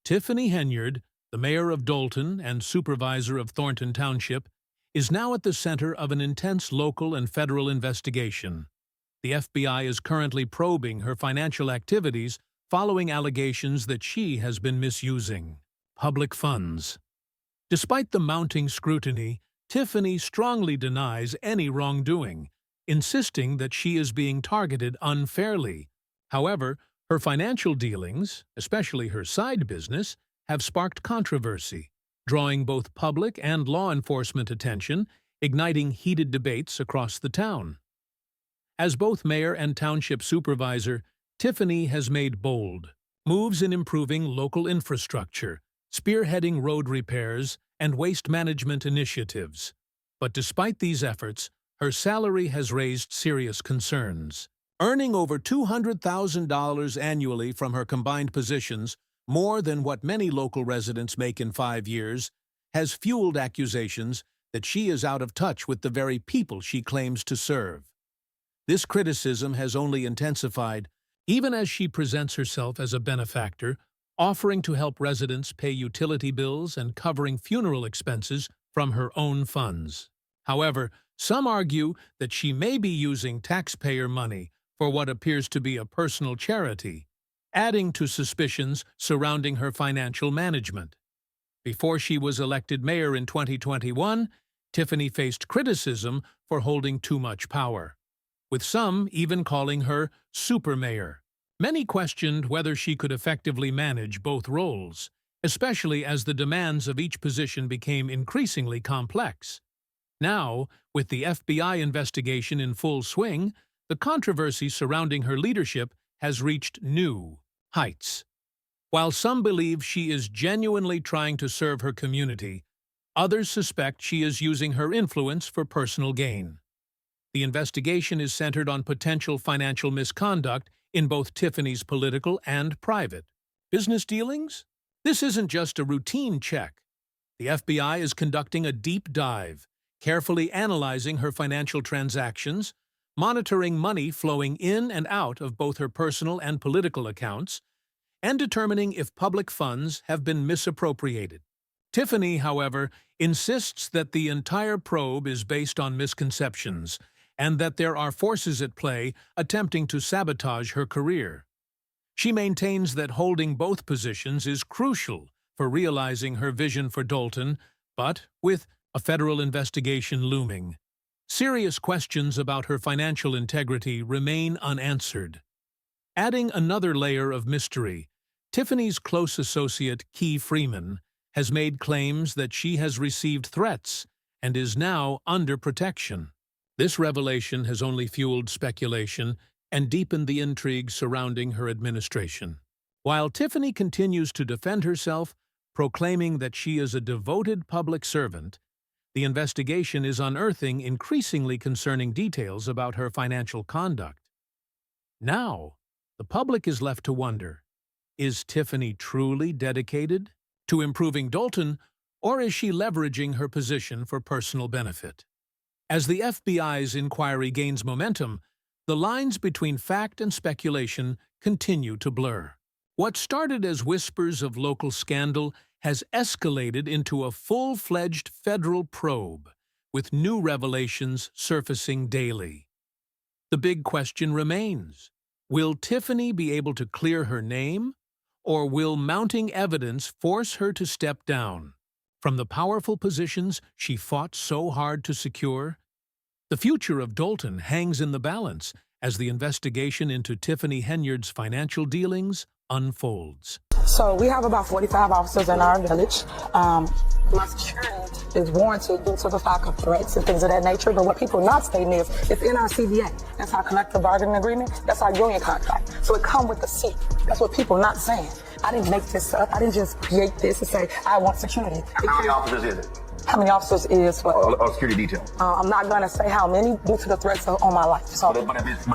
Tiffany Henyard, the mayor of Dolton and supervisor of Thornton Township, is now at the center of an intense local and federal investigation. The FBI is currently probing her financial activities following allegations that she has been misusing public funds. Despite the mounting scrutiny, Tiffany strongly denies any wrongdoing, insisting that she is being targeted unfairly. However, her financial dealings, especially her side business, have sparked controversy, drawing both public and law enforcement attention, igniting heated debates across the town. As both mayor and township supervisor, Tiffany has made bold moves in improving local infrastructure, spearheading road repairs, and waste management initiatives. But despite these efforts, her salary has raised serious concerns. Earning over $200,000 annually from her combined positions, more than what many local residents make in 5 years, has fueled accusations that she is out of touch with the very people she claims to serve. This criticism has only intensified, even as she presents herself as a benefactor, offering to help residents pay utility bills and covering funeral expenses from her own funds. However, some argue that she may be using taxpayer money for what appears to be a personal charity, adding to suspicions surrounding her financial management. Before she was elected mayor in 2021, Tiffany faced criticism for holding too much power, with some even calling her super mayor. Many questioned whether she could effectively manage both roles, especially as the demands of each position became increasingly complex. Now, with the FBI investigation in full swing, the controversy surrounding her leadership has reached new heights. While some believe she is genuinely trying to serve her community, others suspect she is using her influence for personal gain. The investigation is centered on potential financial misconduct in both Tiffany's political and private business dealings. This isn't just a routine check. The FBI is conducting a deep dive, carefully analyzing her financial transactions, monitoring money flowing in and out of both her personal and political accounts, and determining if public funds have been misappropriated. Tiffany, however, insists that the entire probe is based on misconceptions and that there are forces at play attempting to sabotage her career. She maintains that holding both positions is crucial for realizing her vision for Dolton, but with a federal investigation looming, serious questions about her financial integrity remain unanswered. Adding another layer of mystery, Tiffany's close associate, Key Freeman, has made claims that she has received threats and is now under protection. This revelation has only fueled speculation and deepened the intrigue surrounding her administration. While Tiffany continues to defend herself, proclaiming that she is a devoted public servant, the investigation is unearthing increasingly concerning details about her financial conduct. Now, the public is left to wonder, is Tiffany truly dedicated to improving Dolton, or is she leveraging her position for personal benefit? As the FBI's inquiry gains momentum, the lines between fact and speculation continue to blur. What started as whispers of local scandal has escalated into a full-fledged federal probe, with new revelations surfacing daily. The big question remains: will Tiffany be able to clear her name, or will mounting evidence force her to step down from the powerful positions she fought so hard to secure? The future of Dolton hangs in the balance as the investigation into Tiffany Henyard's financial dealings unfolds. So we have about 45 officers in our village. My security is warranted due to the fact of threats and things of that nature, but what people are not stating is it's in our CBA. That's our collective bargaining agreement. That's our union contract. So it comes with the seat. That's what people are not saying. I didn't make this up. I didn't just create this and say, I want security. How many officers is it? How many officers is for? Security detail. I'm not going to say how many due to the threats on my life. So, But if it's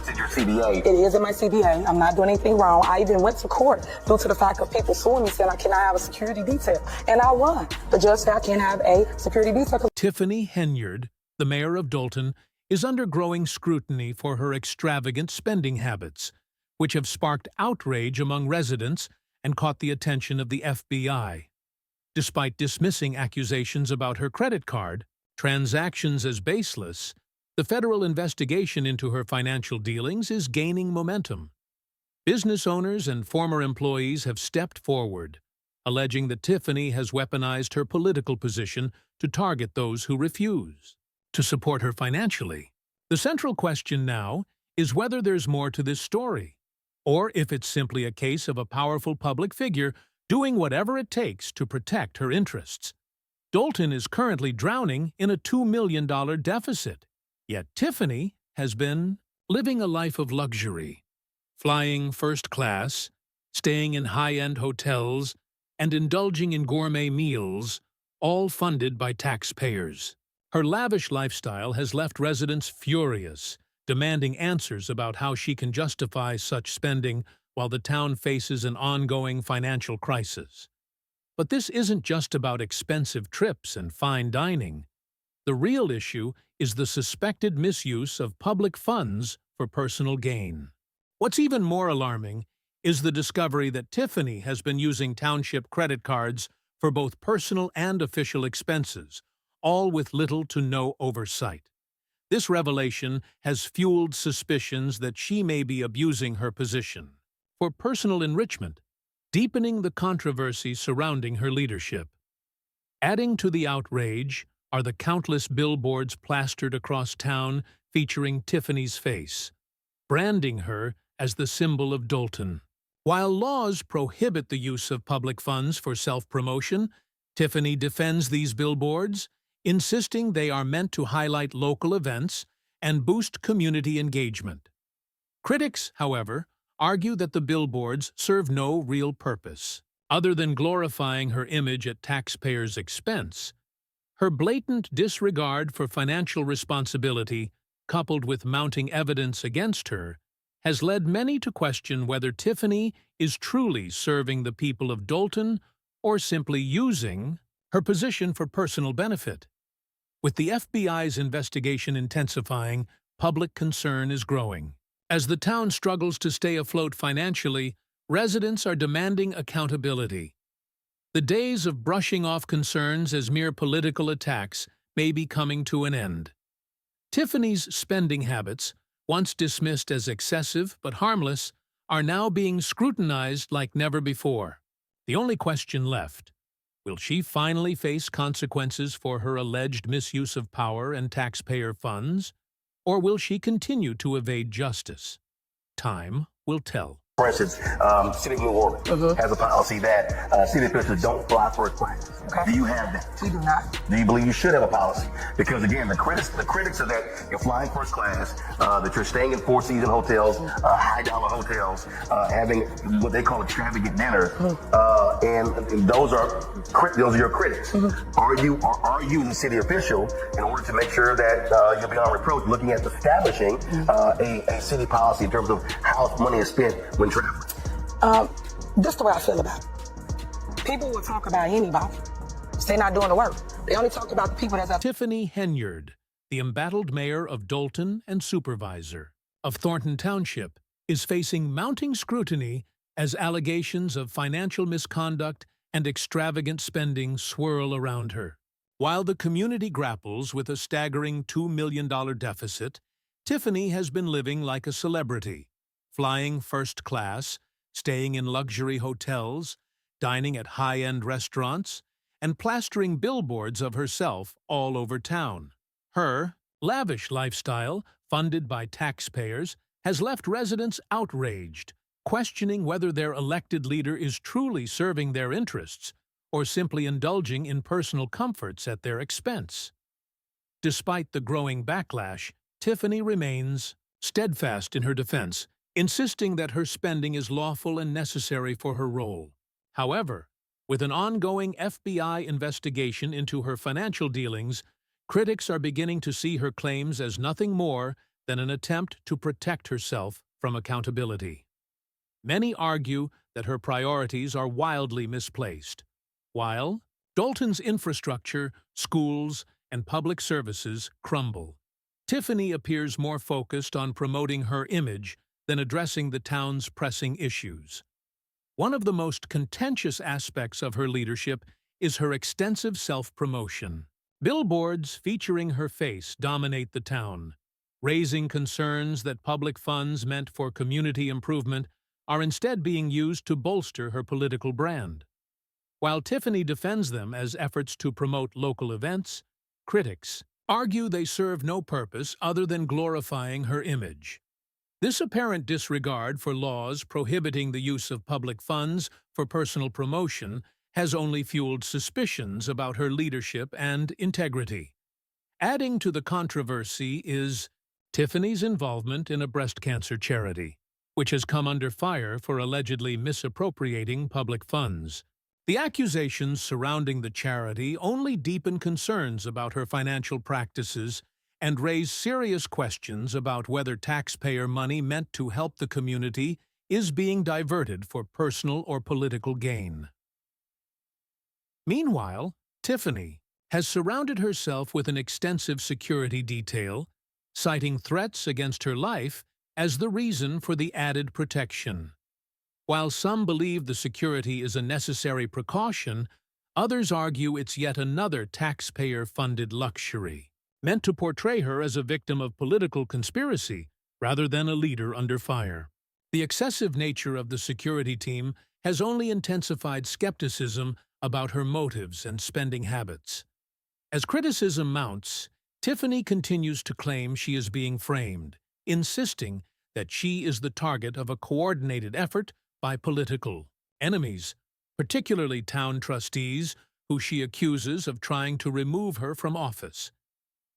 in your CBA. it is in my CBA. I'm not doing anything wrong. I even went to court due to the fact of people suing me saying, can I have a security detail? And I won. The judge said I can't have a security detail. Tiffany Henyard, the mayor of Dolton, is under growing scrutiny for her extravagant spending habits, which have sparked outrage among residents and caught the attention of the FBI. Despite dismissing accusations about her credit card transactions as baseless, the federal investigation into her financial dealings is gaining momentum. Business owners and former employees have stepped forward, alleging that Tiffany has weaponized her political position to target those who refuse to support her financially. The central question now is whether there's more to this story, or if it's simply a case of a powerful public figure doing whatever it takes to protect her interests. Dolton is currently drowning in a $2 million deficit, yet Tiffany has been living a life of luxury, flying first class, staying in high-end hotels, and indulging in gourmet meals, all funded by taxpayers. Her lavish lifestyle has left residents furious, demanding answers about how she can justify such spending while the town faces an ongoing financial crisis. But this isn't just about expensive trips and fine dining. The real issue is the suspected misuse of public funds for personal gain. What's even more alarming is the discovery that Tiffany has been using township credit cards for both personal and official expenses, all with little to no oversight. This revelation has fueled suspicions that she may be abusing her position for personal enrichment, deepening the controversy surrounding her leadership. Adding to the outrage are the countless billboards plastered across town featuring Tiffany's face, branding her as the symbol of Dolton. While laws prohibit the use of public funds for self-promotion, Tiffany defends these billboards, insisting they are meant to highlight local events and boost community engagement. Critics, however, argue that the billboards serve no real purpose, other than glorifying her image at taxpayers' expense. Her blatant disregard for financial responsibility, coupled with mounting evidence against her, has led many to question whether Tiffany is truly serving the people of Dolton or simply using her position for personal benefit. With the FBI's investigation intensifying, public concern is growing. As the town struggles to stay afloat financially, residents are demanding accountability. The days of brushing off concerns as mere political attacks may be coming to an end. Tiffany's spending habits, once dismissed as excessive but harmless, are now being scrutinized like never before. The only question left: will she finally face consequences for her alleged misuse of power and taxpayer funds, or will she continue to evade justice? Time will tell. For instance, City of New Orleans has a policy that city officials don't fly first class. Okay. Do you have that? We do not. Do you believe you should have a policy? Because again, the critics are that you're flying first class, that you're staying in four-season hotels, high-dollar hotels, having what they call extravagant dinners, and those are your critics. Are you the city official in order to make sure that you'll be on reproach, looking at establishing a city policy in terms of how money is spent when traveling? This is the way I feel about it. People will talk about anybody. They're not doing the work. They only talk about the people that's up. Tiffany Henyard, the embattled mayor of Dolton and supervisor of Thornton Township, is facing mounting scrutiny as allegations of financial misconduct and extravagant spending swirl around her. While the community grapples with a staggering $2 million deficit, Tiffany has been living like a celebrity, flying first class, staying in luxury hotels, dining at high-end restaurants, and plastering billboards of herself all over town. Her lavish lifestyle, funded by taxpayers, has left residents outraged, questioning whether their elected leader is truly serving their interests or simply indulging in personal comforts at their expense. Despite the growing backlash, Tiffany remains steadfast in her defense, insisting that her spending is lawful and necessary for her role. However, with an ongoing FBI investigation into her financial dealings, critics are beginning to see her claims as nothing more than an attempt to protect herself from accountability. Many argue that her priorities are wildly misplaced. While Dolton's infrastructure, schools, and public services crumble, Tiffany appears more focused on promoting her image than addressing the town's pressing issues. One of the most contentious aspects of her leadership is her extensive self-promotion. Billboards featuring her face dominate the town, raising concerns that public funds meant for community improvement are instead being used to bolster her political brand. While Tiffany defends them as efforts to promote local events, critics argue they serve no purpose other than glorifying her image. This apparent disregard for laws prohibiting the use of public funds for personal promotion has only fueled suspicions about her leadership and integrity. Adding to the controversy is Tiffany's involvement in a breast cancer charity, which has come under fire for allegedly misappropriating public funds. The accusations surrounding the charity only deepen concerns about her financial practices and raise serious questions about whether taxpayer money meant to help the community is being diverted for personal or political gain. Meanwhile, Tiffany has surrounded herself with an extensive security detail, citing threats against her life as the reason for the added protection. While some believe the security is a necessary precaution, others argue it's yet another taxpayer-funded luxury, meant to portray her as a victim of political conspiracy rather than a leader under fire. The excessive nature of the security team has only intensified skepticism about her motives and spending habits. As criticism mounts, Tiffany continues to claim she is being framed, insisting that she is the target of a coordinated effort by political enemies, particularly town trustees, who she accuses of trying to remove her from office.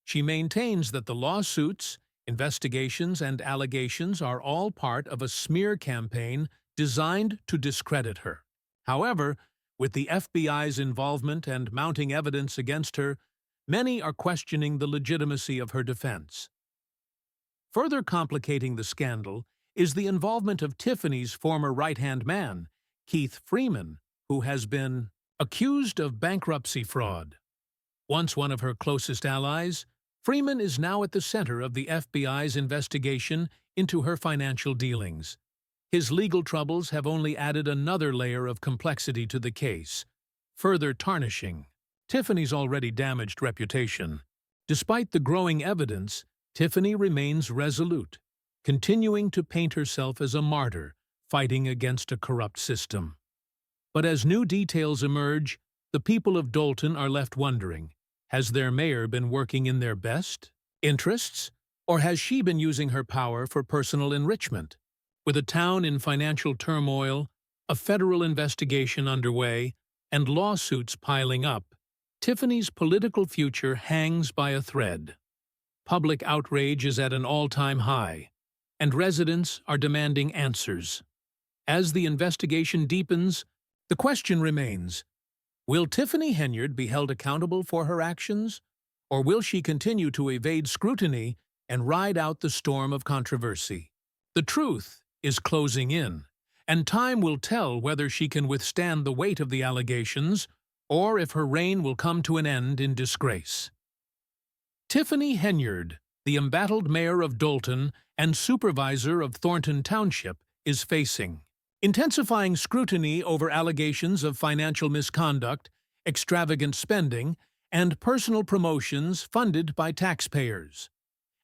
She maintains that the lawsuits, investigations, and allegations are all part of a smear campaign designed to discredit her. However, with the FBI's involvement and mounting evidence against her, many are questioning the legitimacy of her defense. Further complicating the scandal is the involvement of Tiffany's former right-hand man, Keith Freeman, who has been accused of bankruptcy fraud. Once one of her closest allies, Freeman is now at the center of the FBI's investigation into her financial dealings. His legal troubles have only added another layer of complexity to the case, further tarnishing Tiffany's already damaged reputation. Despite the growing evidence, Tiffany remains resolute, continuing to paint herself as a martyr fighting against a corrupt system. But as new details emerge, the people of Dolton are left wondering, has their mayor been working in their best interests, or has she been using her power for personal enrichment? With a town in financial turmoil, a federal investigation underway, and lawsuits piling up, Tiffany's political future hangs by a thread. Public outrage is at an all-time high, and residents are demanding answers. As the investigation deepens, the question remains, will Tiffany Henyard be held accountable for her actions, or will she continue to evade scrutiny and ride out the storm of controversy? The truth is closing in, and time will tell whether she can withstand the weight of the allegations or if her reign will come to an end in disgrace. Tiffany Henyard, the embattled mayor of Dolton and supervisor of Thornton Township, is facing intensifying scrutiny over allegations of financial misconduct, extravagant spending, and personal promotions funded by taxpayers.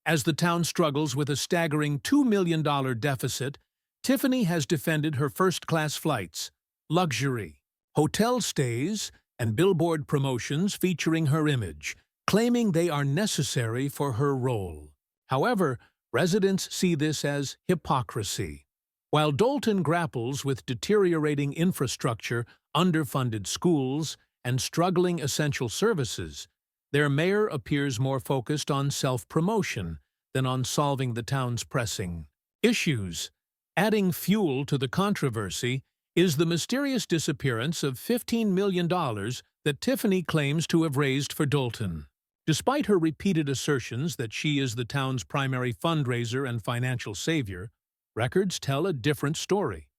As the town struggles with a staggering $2 million deficit, Tiffany has defended her first-class flights, luxury, hotel stays, and billboard promotions featuring her image, claiming they are necessary for her role. However, residents see this as hypocrisy. While Dolton grapples with deteriorating infrastructure, underfunded schools, and struggling essential services, their mayor appears more focused on self-promotion than on solving the town's pressing issues. Adding fuel to the controversy is the mysterious disappearance of $15 million that Tiffany claims to have raised for Dolton. Despite her repeated assertions that she is the town's primary fundraiser and financial savior, records tell a different story.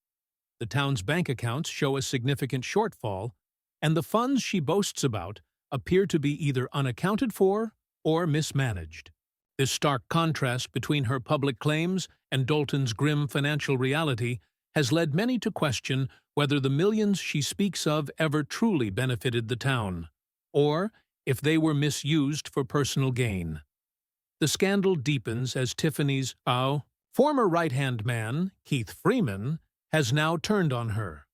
The town's bank accounts show a significant shortfall, and the funds she boasts about appear to be either unaccounted for or mismanaged. This stark contrast between her public claims and Dolton's grim financial reality has led many to question whether the millions she speaks of ever truly benefited the town, or if they were misused for personal gain. The scandal deepens as Tiffany's former right-hand man, Keith Freeman, has now turned on her.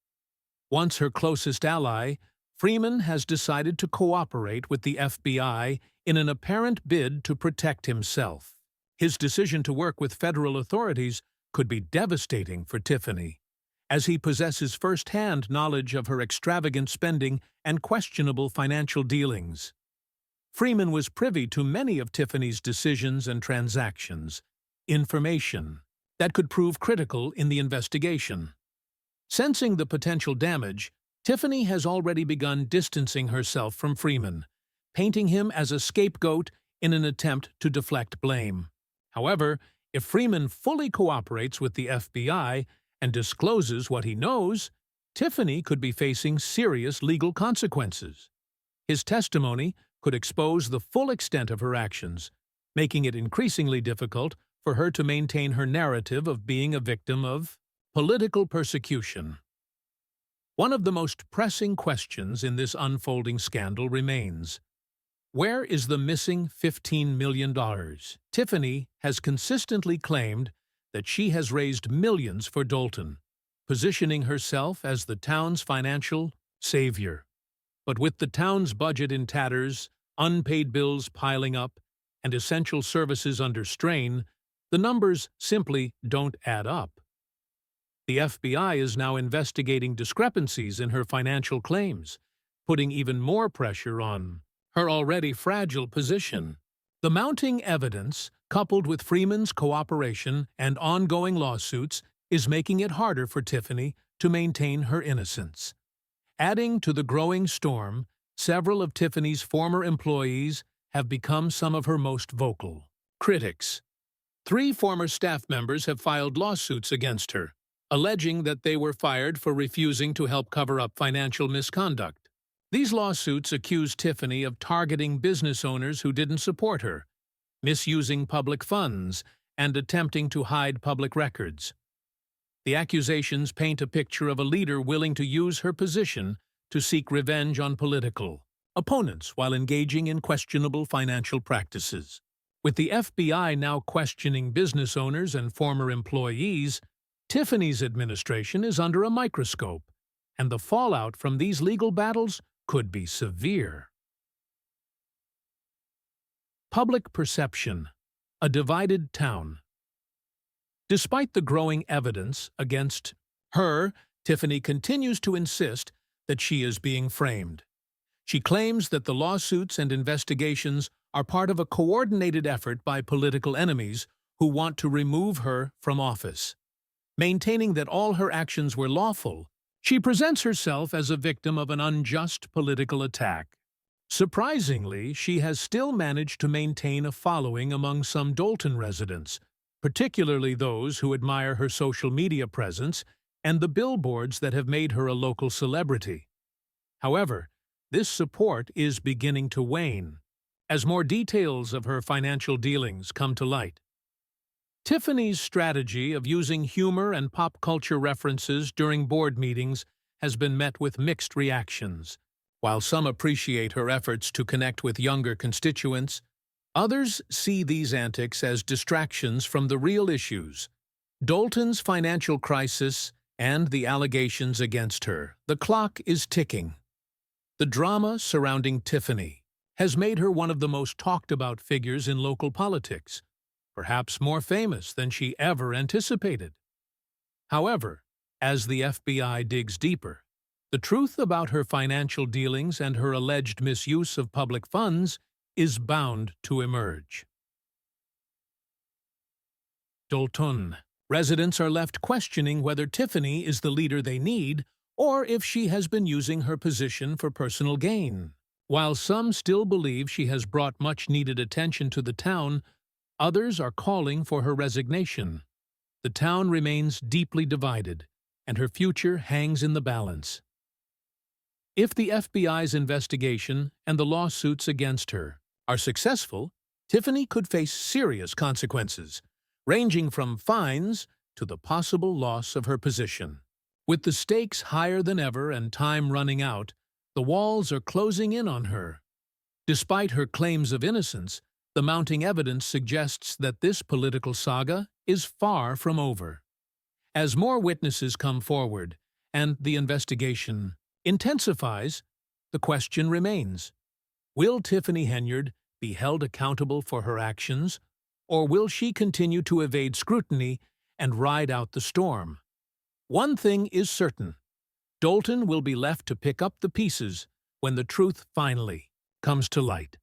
Once her closest ally, Freeman has decided to cooperate with the FBI in an apparent bid to protect himself. His decision to work with federal authorities could be devastating for Tiffany, as he possesses first-hand knowledge of her extravagant spending and questionable financial dealings. Freeman was privy to many of Tiffany's decisions and transactions, information that could prove critical in the investigation. Sensing the potential damage, Tiffany has already begun distancing herself from Freeman, painting him as a scapegoat in an attempt to deflect blame. However, if Freeman fully cooperates with the FBI and discloses what he knows, Tiffany could be facing serious legal consequences. His testimony could expose the full extent of her actions, making it increasingly difficult for her to maintain her narrative of being a victim of political persecution. One of the most pressing questions in this unfolding scandal remains: where is the missing $15 million? Tiffany has consistently claimed that she has raised millions for Dolton, positioning herself as the town's financial savior. But with the town's budget in tatters, unpaid bills piling up, and essential services under strain, the numbers simply don't add up. The FBI is now investigating discrepancies in her financial claims, putting even more pressure on her already fragile position. The mounting evidence, coupled with Freeman's cooperation and ongoing lawsuits, is making it harder for Tiffany to maintain her innocence. Adding to the growing storm, several of Tiffany's former employees have become some of her most vocal critics. 3 former staff members have filed lawsuits against her, alleging that they were fired for refusing to help cover up financial misconduct. These lawsuits accuse Tiffany of targeting business owners who didn't support her, misusing public funds, and attempting to hide public records. The accusations paint a picture of a leader willing to use her position to seek revenge on political opponents while engaging in questionable financial practices. With the FBI now questioning business owners and former employees, Tiffany's administration is under a microscope, and the fallout from these legal battles could be severe. Public perception: a divided town. Despite the growing evidence against her, Tiffany continues to insist that she is being framed. She claims that the lawsuits and investigations are part of a coordinated effort by political enemies who want to remove her from office. Maintaining that all her actions were lawful, she presents herself as a victim of an unjust political attack. Surprisingly, she has still managed to maintain a following among some Dolton residents, particularly those who admire her social media presence and the billboards that have made her a local celebrity. However, this support is beginning to wane as more details of her financial dealings come to light. Tiffany's strategy of using humor and pop culture references during board meetings has been met with mixed reactions. While some appreciate her efforts to connect with younger constituents, others see these antics as distractions from the real issues: Dolton's financial crisis and the allegations against her. The clock is ticking. The drama surrounding Tiffany has made her one of the most talked-about figures in local politics, perhaps more famous than she ever anticipated. However, as the FBI digs deeper, the truth about her financial dealings and her alleged misuse of public funds is bound to emerge. Dolton. Residents are left questioning whether Tiffany is the leader they need or if she has been using her position for personal gain. While some still believe she has brought much-needed attention to the town, others are calling for her resignation. The town remains deeply divided, and her future hangs in the balance. If the FBI's investigation and the lawsuits against her are successful, Tiffany could face serious consequences, ranging from fines to the possible loss of her position. With the stakes higher than ever and time running out, the walls are closing in on her. Despite her claims of innocence, the mounting evidence suggests that this political saga is far from over. As more witnesses come forward and the investigation intensifies, the question remains: will Tiffany Henyard be held accountable for her actions, or will she continue to evade scrutiny and ride out the storm? One thing is certain: Dolton will be left to pick up the pieces when the truth finally comes to light.